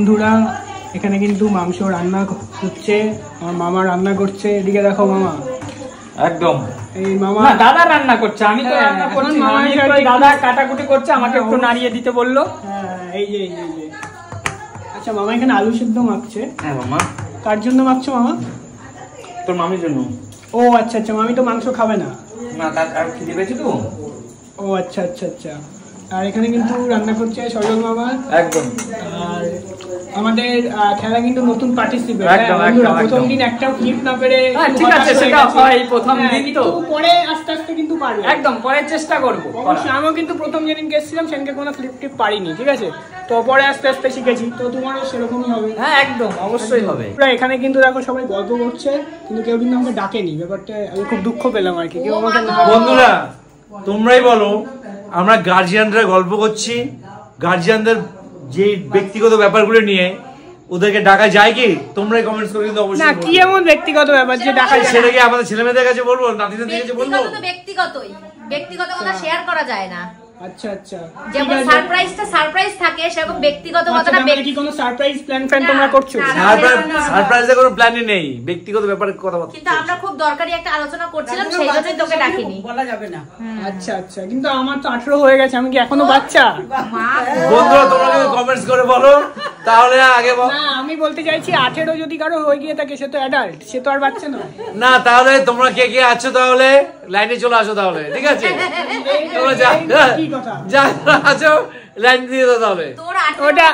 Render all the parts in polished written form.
বন্ধুরা এখানে কিন্তু মাংস রান্না হচ্ছে, আমার মামা রান্না করছে। এদিকে দেখো মামা, একদম এই মামা দাদা রান্না করছে, আমি তো রান্না করছি না, আমি একটু দাদা কাটাকুটি করছে, আমাকে একটু নাড়িয়ে দিতে বললো। এই যে আচ্ছা মামা এখানে আলু সিদ্ধ মাখছে। হ্যাঁ মামা। কার জন্য মাখছো মামা? তোর মামির জন্য। ও আচ্ছা আচ্ছা, মামি তো মাংস খাবে না। না তার আর খিদে পেয়েছে তো। ও আচ্ছা আচ্ছা আচ্ছা। আর এখানে কিন্তু রান্না করছে সজল মামা। একদম। আর আমাদের খেলা কিন্তু নতুন পার্টিসিপেট, প্রথম দিন একটাও ক্লিপ না পেরে। ঠিক আছে, সেটা হয় প্রথম দিন তো, পরে আস্তে আস্তে কিন্তু পারবে। একদম পরে চেষ্টা করবো। অবশ্যই, আমিও কিন্তু প্রথম যেদিন গেছিলাম সেদিনকে কোনো ক্লিপ টিপ পারিনি, ঠিক আছে? তো পরে আস্তে আস্তে শিখেছি, তো তোমারও সেরকমই হবে। হ্যাঁ একদম, অবশ্যই হবে। এখানে কিন্তু দেখো সবাই গল্প করছে, কিন্তু কেউ কিন্তু আমাকে ডাকেনি। ব্যাপারটা আমি খুব দুঃখ পেলাম আর কি, কেউ আমাকে না। বন্ধুরা তোমরাই বলো, আমরা গার্জিয়ানরা গল্প করছি, গার্জিয়ানদের যে ব্যক্তিগত ব্যাপারগুলো নিয়ে ওদেরকে ডাকা যায় কি? তোমরাই কমেন্টস করে কিন্তু অবশ্যই না, কি এমন ব্যক্তিগত ব্যাপার যে ডাকা যায়? সেটা কি আমাদের ছেলেমেয়েদের কাছে বলবো, নাতিদের কাছে বলবো? ব্যক্তিগত কথা শেয়ার করা যায় না। আচ্ছা আচ্ছা, যেমন সারপ্রাইজটা সারপ্রাইজ থাকে, সেরকম ব্যক্তিগত কথাটা কি কোনো সারপ্রাইজ প্ল্যান তোমরা করছো? সারপ্রাইজের কোনো প্ল্যানই নেই, ব্যক্তিগত ব্যাপারে কথা বলছি। কিন্তু আমরা খুব দরকারি একটা আলোচনা করছিলাম, সেই জন্যই তোকে ডাকিনি। বলা যাবে না। আচ্ছা আচ্ছা, কিন্তু আমার তো 18 হয়ে গেছে, আমি কি এখনো বাচ্চা? বন্ধুরা তোমরা কিন্তু কমেন্টস করে বলো, তাহলে আগে না, আমি বলতে চাইছি 18 যদি কারো হয়ে গিয়ে থাকে সে তো অ্যাডাল্ট, সে তো আর বাচ্চা নয়। না, তাহলে তোমরা কে কে আছো তাহলে লাইনে চলে আসো তাহলে, ঠিক আছে? তোমরা যা আছো লাইন দিয়ে দাও তাহলে।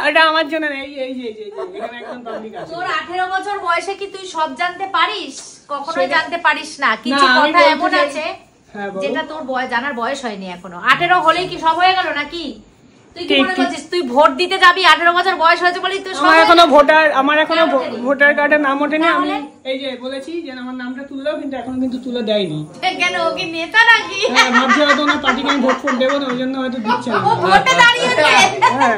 ওটা আমার জন্য নেই। এই যে এখানে একদম পাবলিক আছে। তোর 18 বছর বয়সে কি তুই সব জানতে পারিস? কখনোই জানতে পারিস না। কিছু কথা এমন আছে যেটা তোর জানার বয়স হয়নি এখনো। 18 হলেই কি সব হয়ে গেল নাকি? তুই কি মনে করছিস তুই ভোট দিতে যাবি 18 বছর বয়স হয়েছে বলি তুই? আমার এখনো ভোটার কার্ডের নাম ওঠেনি। আমি এই যে বলেছি যে আমার নামটা তুলে দাও, কিন্তু এখনো কিন্তু তুলে দেয়নি। কেন, ও কি নেতা নাকি? হ্যাঁ, ভাবছি হয়তো না পার্টিকে আমি ভোট দেবো না, ওই জন্য হয়তো দিচ্ছে না। ও ভোটে দাঁড়িয়েছে। হ্যাঁ,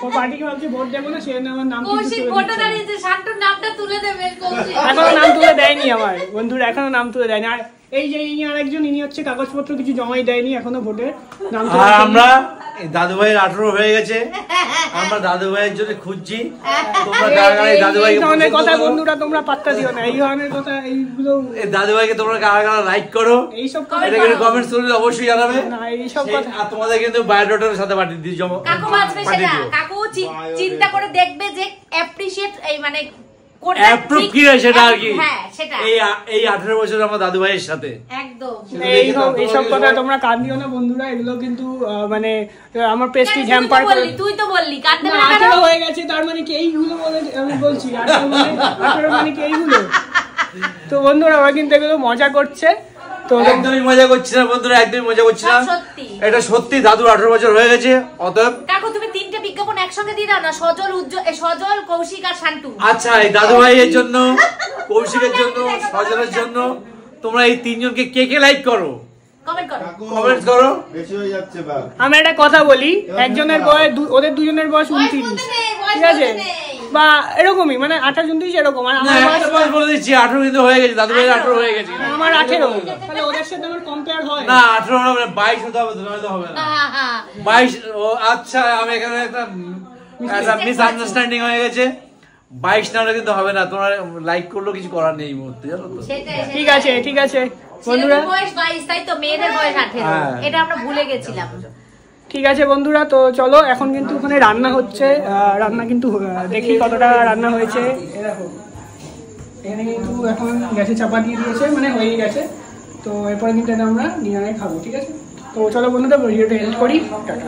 ও পার্টিকে ভাবছি ভোট দেবো না, সেই জন্য আমার নাম কৌশিক ভোটে দাঁড়িয়েছে, শান্তুর নামটা তুলে দেবে কৌশিক। এখনো নাম তুলে দেয়নি আমার বন্ধুরা, এখনো নাম তুলে দেয়নি। আর এই যে ইনি আরেকজন, ইনি হচ্ছে কাগজপত্র কিছু জমাই দেয়নি এখনো ভোটের নাম। আর আমরা দাদু ভাইয়ের 18 হয়ে গেছে, আমরা দাদু ভাইয়ের জন্য খুঁজছি। তোমরা কারাগারে দাদু ভাই ধরনের কথা বন্ধুরা তোমরা পাত্তা দিও না, এই ধরনের কথা এইগুলো। দাদু ভাইকে তোমরা কারাগারে লাইক করো, এইসব এটা কিন্তু কমেন্টস করে অবশ্যই জানাবে। না, এইসব কথা। আর তোমাদের কিন্তু বায়োডাটার সাথে পাঠিয়ে দিই, জমা কাকু বাঁচবে সেটা। কাকু চিন্তা করে দেখবে যে অ্যাপ্রিশিয়েট এই মানে অ্যাপ্রুভ কি হয় সেটা আর কি। হ্যাঁ সেটা। এই 18 বছর আমার দাদু ভাইয়ের সাথে একদম। এইসব কথা তোমরা কান দিও না বন্ধুরা, এগুলো কিন্তু মানে আমার প্রেস্টিজ হ্যাম্পার করে। তুই তো বললি কাঁদতে না, 18 হয়ে গেছে তার মানে কি এইগুলো বলে আমি বলছি? 18 মানে কি এইগুলো? তো বন্ধুরা ওরা কিন্তু এগুলো মজা করছে। তো একদমই মজা করছি না বন্ধুরা, একদমই মজা করছি না, এটা সত্যি। দাদুর 18 বছর হয়ে গেছে, অতএব কাকু তুমি তিনটে বিজ্ঞাপন একসঙ্গে দিয়ে দাও না, সজল কৌশিক আর শান্তু। আচ্ছা, এই দাদু ভাইয়ের জন্য, কৌশিকের জন্য, সজলের জন্য তোমরা এই তিনজনকে কে কে লাইক করো, কমেন্ট করো। বেশি হয়ে যাচ্ছে বা আমি একটা কথা বলি, একজনের বয়স ওদের দুজনের বয়স 29, ঠিক আছে? বা এরকমই মানে 28 29 এরকম। আর আমার বয়স বলে দিচ্ছি 18 কিন্তু হয়ে গেছে, দাদু ভাইয়ের 18 হয়ে গেছে। আমার 18, তাহলে ওদের সাথে আমার কম্পেয়ার হয় না? 18 হবে না, 22 হতে হবে, নয়তো হবে না। 22 ও আচ্ছা, আমি এখানে একটা মিসআন্ডারস্ট্যান্ডিং হয়ে গেছে। 22 না হলে কিন্তু হবে না, তোমরা লাইক করলেও কিছু করার নেই এই মুহূর্তে, জানো তো? ঠিক আছে ঠিক আছে বন্ধুরা, বয়স 22 তাই তো, মেয়েদের বয়স 18, এটা আমরা ভুলে গেছিলাম। ঠিক আছে বন্ধুরা, তো চলো এখন কিন্তু ওখানে রান্না হচ্ছে। রান্না কিন্তু দেখি কতটা রান্না হয়েছে। এরকম এখানে কিন্তু এখন গ্যাসে চাপা দিয়ে দিয়েছে, মানে হয়ে গেছে। তো এরপরে কিন্তু এটা আমরা নিয়ে খাবো, ঠিক আছে? তো চলো বন্ধুরা ভিডিওটা এন্ড করি, টাটা।